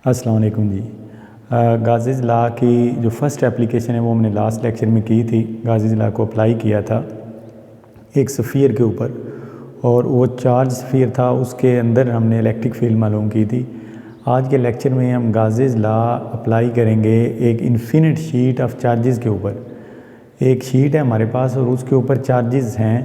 अस्सलाम वालेकुम जी। गाज़ीज़ लॉ की जो फ़र्स्ट एप्लीकेशन है वो हमने लास्ट लेक्चर में की थी। गाज़ीज़ लॉ को अप्लाई किया था एक स्फ़ीयर के ऊपर, और वो चार्ज स्फ़ीयर था, उसके अंदर हमने इलेक्ट्रिक फील्ड मालूम की थी। आज के लेक्चर में हम गाज़ीज़ लॉ अप्लाई करेंगे एक इन्फिनिट शीट ऑफ चार्जेस के ऊपर। एक शीट है हमारे पास और उसके ऊपर चार्जेस हैं,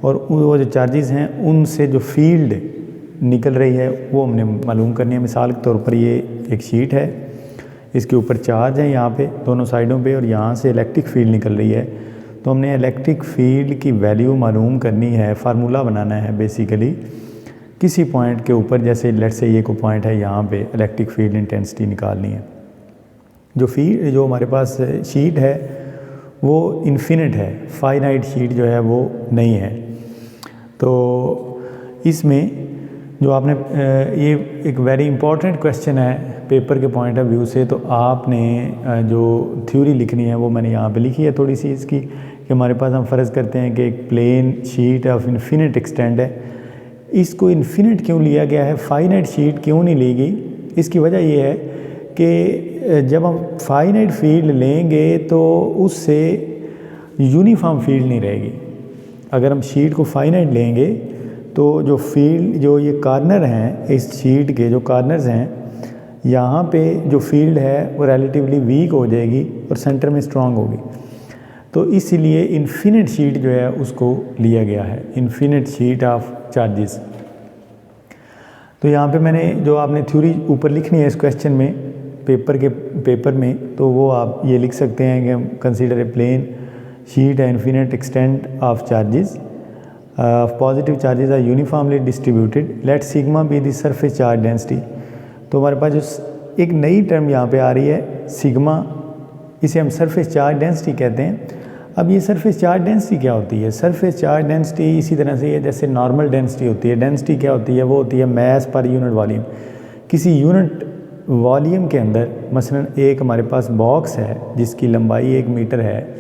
और वो जो चार्जेस हैं उनसे जो फील्ड निकल रही है वो हमने मालूम करनी है। मिसाल के तौर पर ये एक शीट है, इसके ऊपर चार्ज है यहाँ पे दोनों साइडों पे, और यहाँ से इलेक्ट्रिक फील्ड निकल रही है। तो हमने इलेक्ट्रिक फील्ड की वैल्यू मालूम करनी है, फार्मूला बनाना है बेसिकली किसी पॉइंट के ऊपर। जैसे लेट से ये को पॉइंट है, यहाँ पे इलेक्ट्रिक फील्ड इंटेंसिटी निकालनी है। जो हमारे पास शीट है वो इन्फिनिट है, फाइनाइट शीट जो है वो नहीं है। तो इसमें जो आपने ये एक वेरी इंपॉर्टेंट क्वेश्चन है पेपर के पॉइंट ऑफ व्यू से, तो आपने जो थ्योरी लिखनी है वो मैंने यहाँ पे लिखी है थोड़ी सी इसकी, कि हमारे पास हम फ़र्ज़ करते हैं कि एक plane sheet of infinite extend है। इसको इन्फिनिट क्यों लिया गया है, फाइनाइट शीट क्यों नहीं ली गई? इसकी वजह ये है कि जब हम फाइनाइट फील्ड लेंगे तो उससे यूनिफॉर्म फील्ड नहीं रहेगी। अगर हम शीट को फाइनाइट लेंगे तो जो फील्ड, जो ये कॉर्नर हैं इस शीट के जो कॉर्नर्स हैं, यहाँ पे जो फील्ड है वो रिलेटिवली वीक हो जाएगी और सेंटर में स्ट्रांग होगी। तो इसीलिए इन्फिनिट शीट जो है उसको लिया गया है, इन्फिनिट शीट ऑफ चार्जेस। तो यहाँ पे मैंने जो आपने थ्योरी ऊपर लिखनी है इस क्वेश्चन में पेपर में, तो वो आप ये लिख सकते हैं कि हम कंसीडर ए प्लेन शीट है infinite extent of charges positive charges are uniformly distributed, let sigma be the surface charge density. तो हमारे पास जो एक नई टर्म यहाँ पे आ रही है सिग्मा, इसे हम सरफेस चार्ज डेंसिटी कहते हैं। अब ये सरफेस चार्ज डेंसिटी क्या होती है? सरफेस चार्ज डेंसिटी इसी तरह से है जैसे नॉर्मल डेंसिटी होती है। डेंसिटी क्या होती है? वो होती है मैस पर यूनिट वॉल्यूम। किसी यूनिट वॉल्यूम के अंदर मसलन एक हमारे पास बॉक्स है जिसकी लंबाई 1 मीटर है,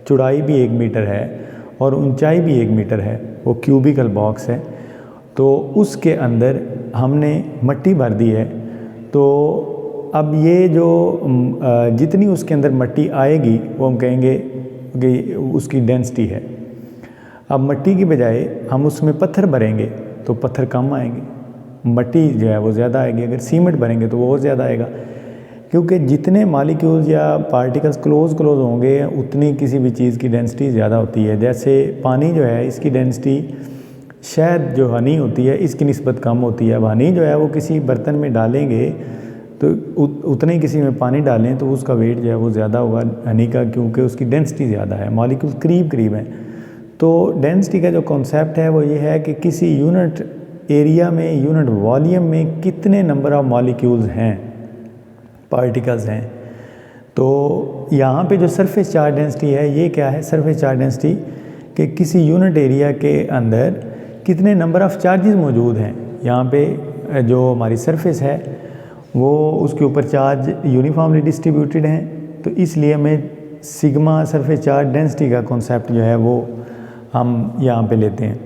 चौड़ाई भी 1 मीटर है और ऊंचाई भी 1 मीटर है, वो क्यूबिकल बॉक्स है। तो उसके अंदर हमने मट्टी भर दी है। तो अब ये जो जितनी उसके अंदर मट्टी आएगी वो हम कहेंगे कि उसकी डेंसिटी है। अब मट्टी की बजाय हम उसमें पत्थर भरेंगे तो पत्थर कम आएंगे, मट्टी जो है वो ज़्यादा आएगी। अगर सीमेंट भरेंगे तो वो और ज़्यादा आएगा, क्योंकि जितने मॉलिक्यूल्स या पार्टिकल्स क्लोज होंगे उतनी किसी भी चीज़ की डेंसिटी ज़्यादा होती है। जैसे पानी जो है इसकी डेंसिटी शहद जो हनी होती है इसकी निस्बत कम होती है। अब हनी जो है वो किसी बर्तन में डालेंगे तो उतने ही किसी में पानी डालें तो उसका वेट जो है वो ज़्यादा होगा हनी का, क्योंकि उसकी डेंसिटी ज़्यादा है, मॉलिक्यूल्स करीब हैं। तो डेंसिटी का जो कॉन्सेप्ट है वो ये है कि किसी यूनिट एरिया में, यूनिट वॉल्यूम में कितने नंबर ऑफ मॉलिक्यूल्स हैं, पार्टिकल्स हैं। तो यहाँ पे जो सरफेस चार्ज डेंसिटी है ये क्या है? सरफेस चार्ज डेंसिटी कि किसी यूनिट एरिया के अंदर कितने नंबर ऑफ़ चार्जेस मौजूद हैं। यहाँ पे जो हमारी सरफेस है वो उसके ऊपर चार्ज यूनिफॉर्मली डिस्ट्रीब्यूटेड हैं, तो इसलिए हमें सिग्मा सरफेस चार्ज डेंसिटी का कॉन्सेप्ट जो है वो हम यहाँ पे लेते हैं।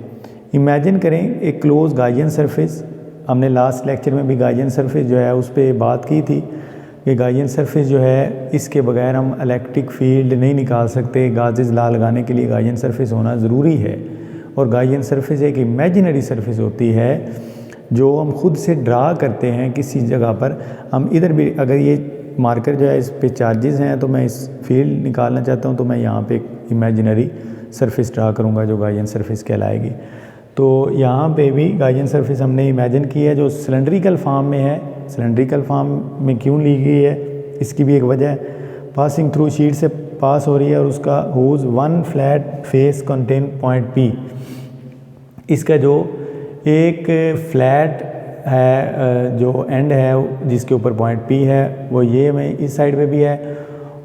इमेजिन करें एक क्लोज गाइजन सरफेस, हमने लास्ट लेक्चर में भी गाइजन सरफेस जो है उस पर बात की थी कि गाइजन सरफेस जो है इसके बगैर हम इलेक्ट्रिक फील्ड नहीं निकाल सकते। गाज़ीज़ लॉ लगाने के लिए गाइजन सरफेस होना ज़रूरी है, और गाइजन सरफेस एक इमेजिनरी सरफेस होती है जो हम खुद से ड्रा करते हैं किसी जगह पर। हम इधर भी अगर ये मार्कर जो है इस पे चार्जेस हैं तो मैं इस फील्ड निकालना चाहता हूँ तो मैं यहाँ पे एक इमेजिनरी सरफेस ड्रा करूँगा जो गाइजन सरफेस कहलाएगी। तो यहाँ पे भी गाइजन सरफेस हमने इमेजिन की है जो सिलेंड्रिकल फॉर्म में है। सिलेंड्रिकल फॉर्म में क्यों ली गई है इसकी भी एक वजह है, पासिंग थ्रू शीट से पास हो रही है और उसका whose one flat face contain point P. इसका जो एक फ्लैट है जो एंड है जिसके ऊपर पॉइंट पी है वो ये में इस साइड पे भी है,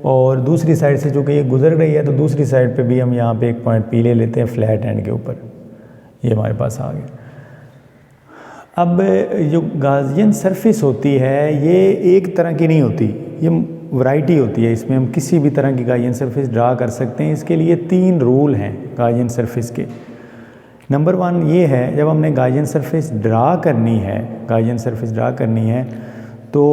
और दूसरी साइड से चूँकि ये गुजर रही है तो दूसरी साइड पे भी हम यहाँ पे एक पॉइंट पी ले लेते हैं फ्लैट एंड के ऊपर। ये हमारे पास आ गया। अब जो गाज़ियन सरफेस होती है ये एक तरह की नहीं होती, ये वैरायटी होती है। इसमें हम किसी भी तरह की गाज़ियन सरफेस ड्रा कर सकते हैं। इसके लिए 3 रूल हैं गाज़ियन सरफेस के। नंबर 1 ये है, जब हमने गाज़ियन सरफेस ड्रा करनी है तो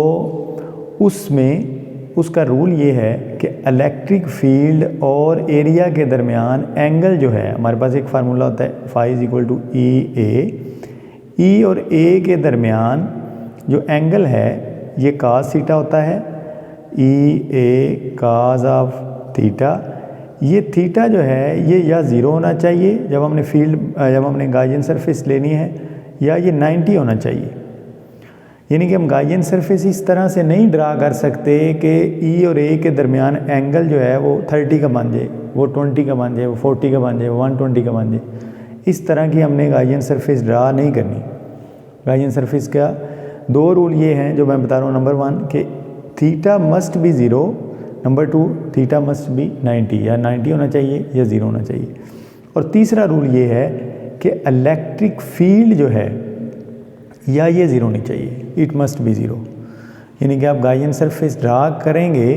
उसमें उसका रूल ये है कि इलेक्ट्रिक फील्ड और एरिया के दरमियान एंगल जो है, हमारे पास एक फार्मूला होता है phi is equal to E ए, ई और ए के दरमियान जो एंगल है ये काज थीटा होता है, ई ए काज ऑफ थीटा। ये थीटा जो है ये या ज़ीरो होना चाहिए जब हमने गाइजन सरफेस लेनी है, या ये 90 होना चाहिए। यानी कि हम गाइजन सरफेस इस तरह से नहीं ड्रा कर सकते कि ई और ए के दरमियान एंगल जो है वो 30 का बन जाए, वो 20 का बन जाए, वो 40 का बन जाए, वो 120 का बन जाए। इस तरह की हमने गाइजन सरफेस ड्रा नहीं करनी। गाइजन सरफेस का 2 रूल ये हैं जो मैं बता रहा हूँ। नंबर 1 कि theta must be zero, number 2 theta must be 90, या 90 होना चाहिए या ज़ीरो होना चाहिए। और तीसरा रूल ये है कि इलेक्ट्रिक फील्ड जो है या ये ज़ीरो होनी चाहिए, इट मस्ट बी ज़ीरो। यानी कि आप गाइजन सरफेस ड्रा करेंगे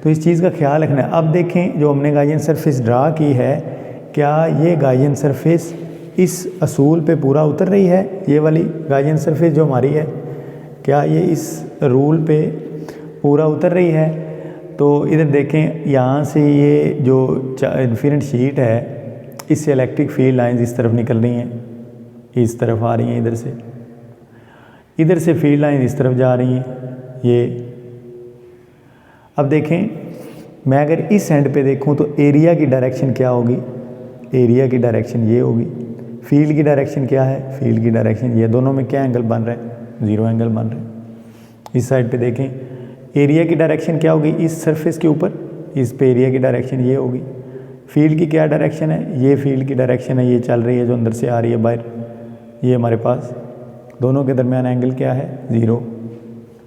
तो इस चीज़ का ख्याल रखना है। अब देखें जो हमने गाइजन सरफेस ड्रा की है, क्या ये गाइजन सरफेस इस असूल पे पूरा उतर रही है? ये वाली गाइजन सरफेस जो हमारी है, क्या ये इस रूल पे पूरा उतर रही है? तो इधर देखें, यहाँ से ये जो इन्फिनिट शीट है इससे इलेक्ट्रिक फील्ड लाइंस इस तरफ निकल रही हैं, इस तरफ आ रही हैं, इधर से फील्ड लाइन इस तरफ जा रही हैं ये। अब देखें, मैं अगर इस एंड पे देखूं तो एरिया की डायरेक्शन क्या होगी? एरिया की डायरेक्शन ये होगी। फील्ड की डायरेक्शन क्या है? फील्ड की डायरेक्शन ये। दोनों में क्या एंगल बन रहा है? ज़ीरो एंगल बन रहा है। इस साइड पे देखें, एरिया की डायरेक्शन क्या होगी? इस सरफेस के ऊपर, इस पे एरिया की डायरेक्शन ये होगी। फील्ड की क्या डायरेक्शन है? ये फील्ड की डायरेक्शन है, ये चल रही है जो अंदर से आ रही है बाहर, ये हमारे पास। दोनों के दरमियान एंगल क्या है? ज़ीरो।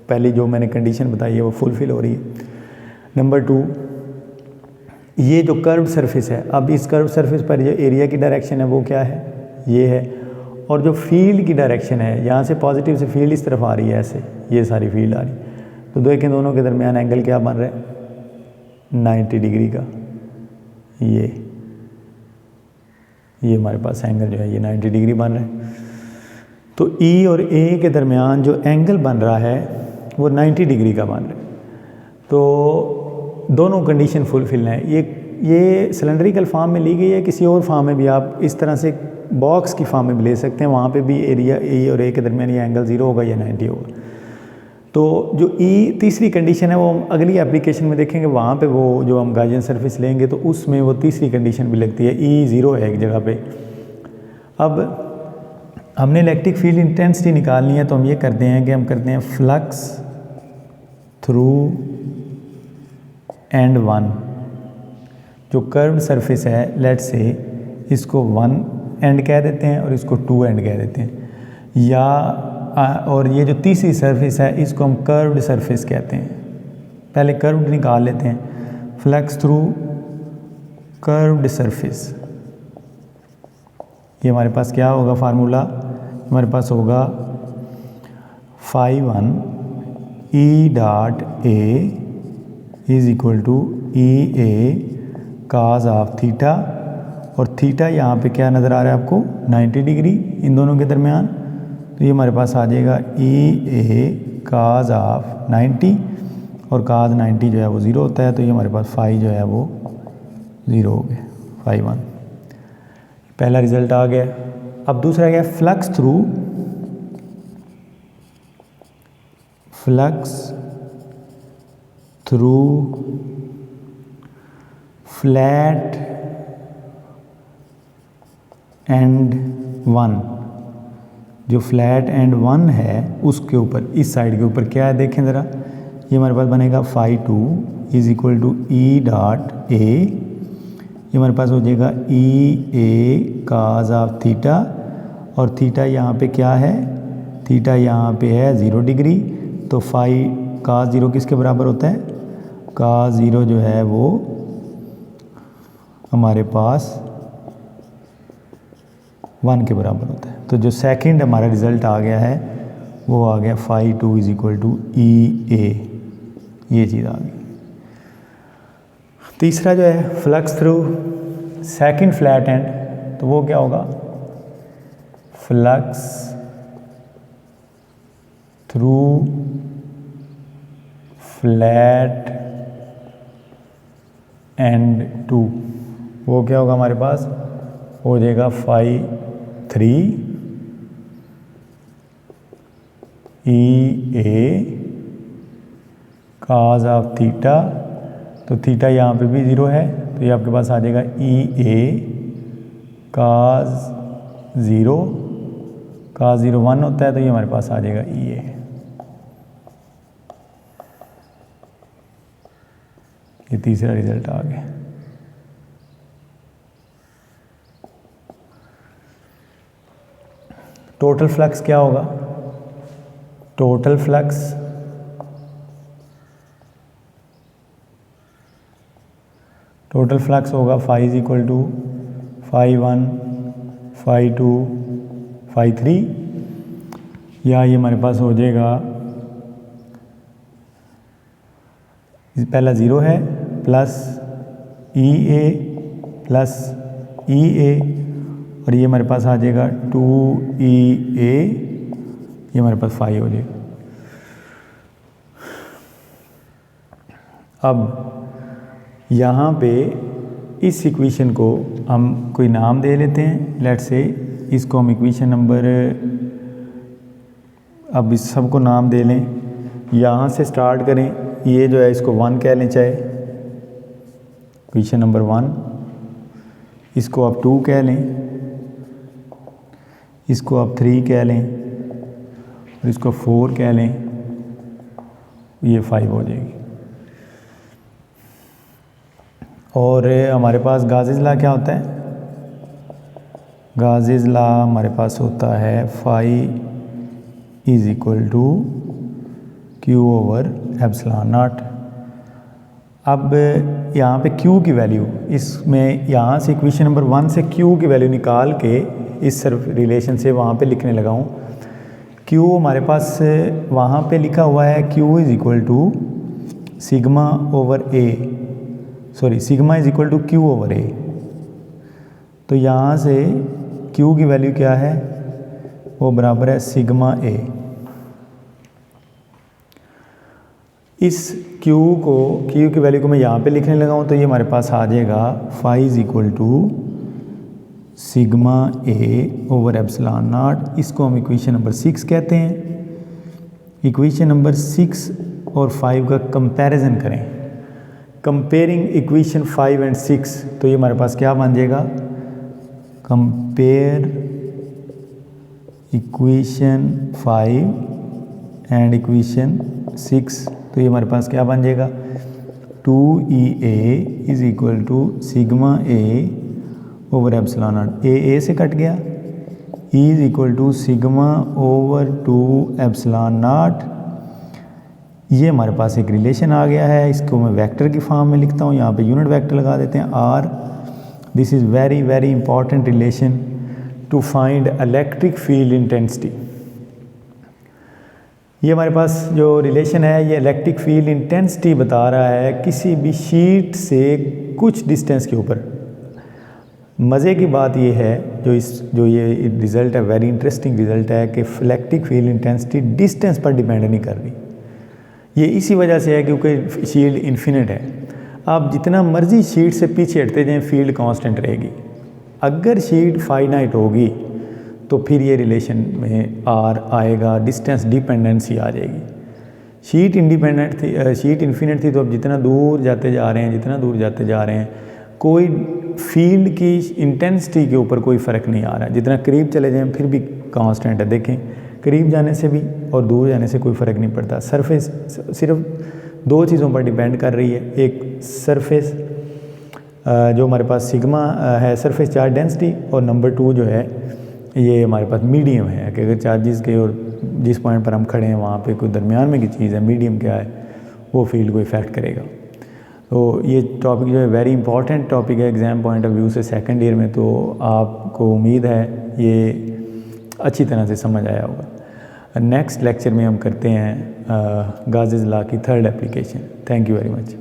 पहली जो मैंने कंडीशन बताई है वो फुलफिल हो रही है। नंबर 2, ये जो कर्व्ड सरफेस है, अब इस कर्व्ड सरफेस पर जो एरिया की डायरेक्शन है वो क्या है? ये है। और जो फील्ड की डायरेक्शन है, यहाँ से पॉजिटिव से फील्ड इस तरफ आ रही है, ऐसे ये सारी फील्ड आ रही है। तो देखें दोनों के दरमियान एंगल क्या बन रहा है? 90 डिग्री का। ये हमारे पास एंगल जो है ये 90 डिग्री बन रहा है। तो ई और ए के दरमियान जो एंगल बन रहा है वो 90 डिग्री का बन रहा है। तो दोनों कंडीशन फुलफिल हैं। ये सिलेंड्रिकल फॉर्म में ली गई है, किसी और फॉर्म में भी आप इस तरह से बॉक्स की फॉर्म में भी ले सकते हैं। वहाँ पे भी एरिया ए और ए के दरमियान ये एंगल 0 होगा या 90 होगा। तो जो ई तीसरी कंडीशन है वो हम अगली एप्लीकेशन में देखेंगे। वहाँ पे वो जो हम गाइजन सरफेस लेंगे तो उसमें वो तीसरी कंडीशन भी लगती है। ई 0 है एक जगह पे। अब हमने इलेक्ट्रिक फील्ड इंटेंसिटी निकालनी है, तो हम ये करते हैं कि हम करते हैं फ्लक्स थ्रू एंड 1। जो कर्व्ड सरफेस है, लेट्स से इसको 1 एंड कह देते हैं और इसको 2 एंड कह देते हैं, या और ये जो तीसरी सरफेस है इसको हम कर्व्ड सरफेस कहते हैं। पहले कर्व्ड निकाल लेते हैं। फ्लक्स थ्रू कर्व्ड सरफेस, ये हमारे पास क्या होगा फार्मूला? हमारे पास होगा φ1 E dot A is equal to E A cos of theta, और थीटा यहाँ पे क्या नज़र आ रहा है आपको? 90 डिग्री इन दोनों के दरमियान। तो ये हमारे पास आ जाएगा ई ए काज ऑफ 90, और काज 90 जो है वो 0 होता है। तो ये हमारे पास फाई जो है वो 0 हो गया, φ1। पहला रिजल्ट आ गया। अब दूसरा क्या है? Flux through flat and 1। जो फ्लैट एंड 1 है उसके ऊपर, इस साइड के ऊपर क्या है देखें ज़रा, ये हमारे पास बनेगा φ2 is equal to E dot A. ये हमारे पास हो जाएगा E A cos of theta, और थीटा यहाँ पे क्या है? थीटा यहाँ पे है 0 डिग्री। तो फाई काज 0 किसके बराबर होता है? काज 0 जो है वो हमारे पास 1 के बराबर होता है। तो जो सेकंड हमारा रिज़ल्ट आ गया है वो आ गया φ2 इज इक्वल टू ई ए, ये चीज़ आ गई। तीसरा जो है flux through second flat and, तो वो क्या होगा? फ्लक्स थ्रू फ्लैट एंड 2, वो क्या होगा हमारे पास, हो जाएगा phi 3 E A cos of theta, तो थीटा यहाँ पे भी 0 है, तो ये आपके पास आ जाएगा ई ए काज 0, काज 0 1 होता है, तो ये हमारे पास आ जाएगा ई ए। ये तीसरा रिजल्ट आ गया। टोटल फ्लक्स क्या होगा, टोटल फ्लक्स होगा phi is equal to phi 1 phi 2 phi 3, या ये हमारे पास हो जाएगा, पहला 0 है प्लस ई ए प्लस ई ए, और ये हमारे पास आ जाएगा 2 ई ए, ये हमारे पास फाई हो जाएगा। अब यहाँ पे इस इक्वेशन को हम कोई नाम दे लेते हैं, लेट्स से इसको हम इक्वेशन नंबर, अब इस सब को नाम दे लें, यहाँ से स्टार्ट करें, ये जो है इसको 1 कह लें चाहे, इक्वेशन नंबर 1, इसको आप 2 कह लें, इसको आप 3 कह लें, और इसको 4 कह लें, ये 5 हो जाएगी। और हमारे पास गाज़ीज़ लॉ क्या होता है, गाज़ीज़ लॉ हमारे पास होता है phi is equal to Q over epsilon nought. अब यहाँ पे Q की वैल्यू, इसमें यहाँ से इक्वेशन नंबर 1 से Q की वैल्यू निकाल के इस रिलेशन से वहाँ पे लिखने लगा हूँ। Q हमारे पास वहाँ पे लिखा हुआ है Q is equal to sigma over A, sorry sigma is equal to Q over A. तो यहाँ से Q की वैल्यू क्या है, वो बराबर है सिग्मा ए। इस Q की वैल्यू को मैं यहाँ पे लिखने लगा हूँ, तो ये हमारे पास आ जाएगा phi is equal to sigma A over epsilon nought. इसको हम इक्वेशन नंबर 6 कहते हैं। इक्वेशन नंबर 6 और 5 का कंपैरिजन करें, कंपेयरिंग इक्वेशन 5 एंड 6, तो ये हमारे पास क्या बन जाएगा, कंपेयर इक्वेशन 5 एंड इक्वेशन 6, तो ये हमारे पास क्या बन जाएगा, 2EA is equal to sigma A over epsilon naught. A से कट गया, E is equal to sigma over 2 epsilon naught. ये हमारे पास एक रिलेशन आ गया है, इसको मैं वेक्टर की फॉर्म में लिखता हूँ, यहाँ पे यूनिट वेक्टर लगा देते हैं R। This is very very important relation to find electric field intensity. ये हमारे पास जो रिलेशन है, ये इलेक्ट्रिक फील्ड इंटेंसिटी बता रहा है किसी भी शीट से कुछ डिस्टेंस के ऊपर। मज़े की बात ये है, जो ये रिज़ल्ट है, वेरी इंटरेस्टिंग रिज़ल्ट है कि इलेक्ट्रिक फील्ड इंटेंसिटी डिस्टेंस पर डिपेंड नहीं कर रही। ये इसी वजह से है क्योंकि शील्ड इन्फिनिट है। आप जितना मर्जी शीट से पीछे हटते जाएं, फील्ड कांस्टेंट रहेगी। अगर शीट फाइनाइट होगी तो फिर ये रिलेशन में R आएगा, डिस्टेंस डिपेंडेंसी आ जाएगी। शीट इंडिपेंडेंट थी, शीट इन्फिनिट थी, तो अब जितना दूर जाते जा रहे हैं, कोई फील्ड की इंटेंसिटी के ऊपर कोई फ़र्क नहीं आ रहा है। जितना करीब चले जाएं फिर भी कांस्टेंट है। देखें, करीब जाने से भी और दूर जाने से कोई फ़र्क नहीं पड़ता। सरफेस सिर्फ 2 चीज़ों पर डिपेंड कर रही है, एक सरफेस जो हमारे पास सिग्मा है, सरफेस चार्ज डेंसिटी, और नंबर 2 जो है ये हमारे पास मीडियम है कि अगर चार्जेस के और जिस पॉइंट पर हम खड़े हैं वहाँ पे कोई दरमियान में की चीज़ है, मीडियम क्या है, वो फील्ड को इफ़ेक्ट करेगा। तो ये टॉपिक जो है वेरी इंपॉर्टेंट टॉपिक है एग्ज़ाम पॉइंट ऑफ व्यू से सेकंड ईयर में। तो आपको उम्मीद है ये अच्छी तरह से समझ आया होगा। नेक्स्ट लेक्चर में हम करते हैं गाज़ीज़ लॉ की 3rd application. Thank you very much.